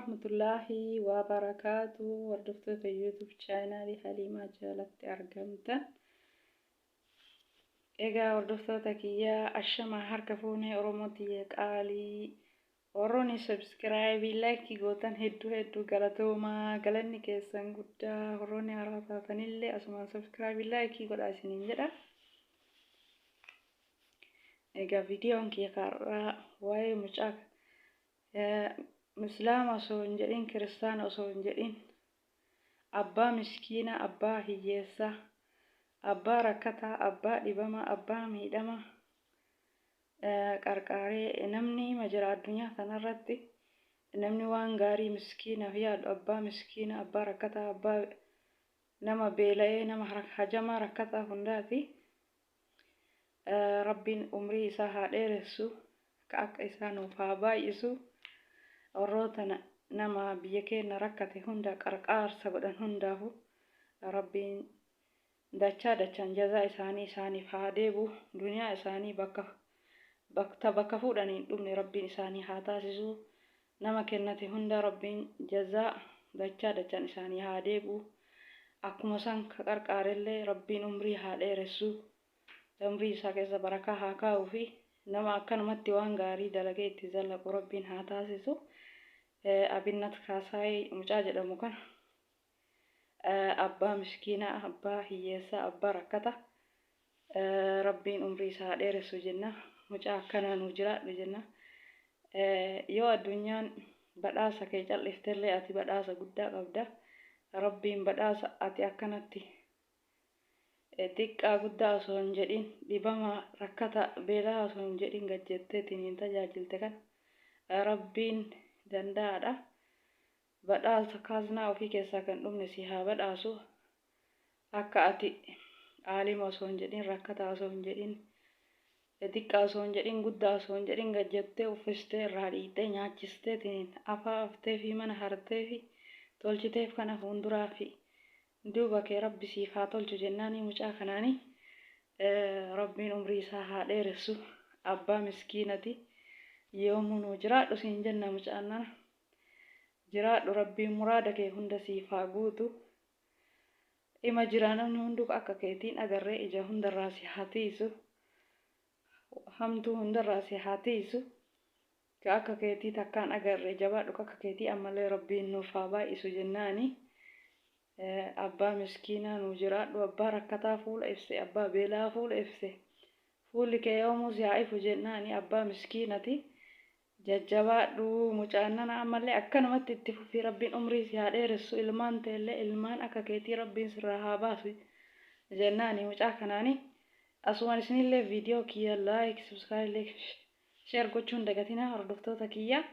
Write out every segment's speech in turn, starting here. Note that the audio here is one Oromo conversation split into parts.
ورحمة الله وبركاته. وردفتو يوتيوب channel حليمة جالت أرقمتا إيجا وردفتو تكيا أشما هركفوني أروموتي قالي وروني سبسكرايبي لايكي قوتان هدو غلطوما غلني كيسان قدا وروني عرفاتان اللي أسمان سبسكرايبي لايكي قد أسنين جدا. إيجا فيديو كي قرأ واي مجاك مسلم أصون جدين كريستيان أصون جدين أبا مسكينة أبا هيسة أبا ركتا أبا دبما أبا ميدما قرقاري نمني مجرى الدنيا تنردي نمني وانغاري مسكينة هي أبا مسكينة أبا ركتا أبا نما بيلاي نما حجما ركتا هنداتي ربين أمري ساها ديرسو كأك إسانو فابا يسو أروتنا نما بيكين ركته هندا قرقار سبدن هنداه ربين دچان جزاء إساني فاديبو دنيا إساني بكتا فوداني دمني ربين إساني هاتاسسو نما كنته هندا ربين جزاء دچان إساني هاديبو أكما سان قرقار اللي ربين أمري هاديرسو أمري ساكيسا بركة هاكاو في نما أكنمتي وانغاري دلقيت زلق ربين هاتاسسو أبنات كاساي مجاجد مكان أبا مسكينة أبا هيسة أبا ركتا ربين أمري سادير سجنة مجا كنا نجرا لجنة يو الدنيا بداسة كيجال افترلي أتي بداسة قدا قبدا ربين بداسة أتي أكنتي ديك قدا أصون جدين دبما ركتا بلا أصون جدين قد جتتين انتجاجل تكن ربين دندادا badhaasa kaasnaa ofii keessaa kan dhumne si haa badhaasu akka ati aalima osoo hin jedhin rakkataa osoo hin jedhin xiqqaa osoo hin jedhin guddaa osoo hin jedhin gajjattee uffistee irraa dhiittee nyaachistee afaa aftee fi mana hartee fi tolchiteef kana fuulduraa fi duuba kee rabbi siif haa tolchu jennaani mucaa kanaani rabbiin umrii isaa haa dheeressu abbaa miskiinati yoomuu nuu jiraadhu siin jenna mucaannana jiraadhu rabbiin muraada kee hunda siif haa guutu ima jiraanamni hunduu akka keetiin agarree ija hundarraa si haa tiisu hamtuu hundarraa si haa tiisu ka akka keetii takkaan agarree jabaadhu akka keetii ammallee rabbiin nuuf haa baay'isu jennaani abbaa miskiinaa nuu jiraadhu abbaa rakkataa fuula ibse abbaa beelaa fuula ibse fuulli kee yoomuu si haa ifu jennaani abbaa miskiinati jajjabaadhu mucaannana ammallee akkanumatti itti fufii rabbiin umrii si haa dheeressu ilmaan teellee ilmaan akka keetii rabbiin sirraa haa baasu jennaani mucaa kanaani asumaan isinillee viidiyoo kiyya like subscribe share gochuun dagatina hordoftoota kiyya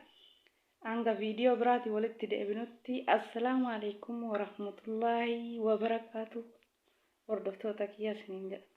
hanga viidiyoo biraati walitti deebinutti assalaamu alaykum wa rahmatullaahi wa barakaatuh hordoftoota kiyya isiniin jedha.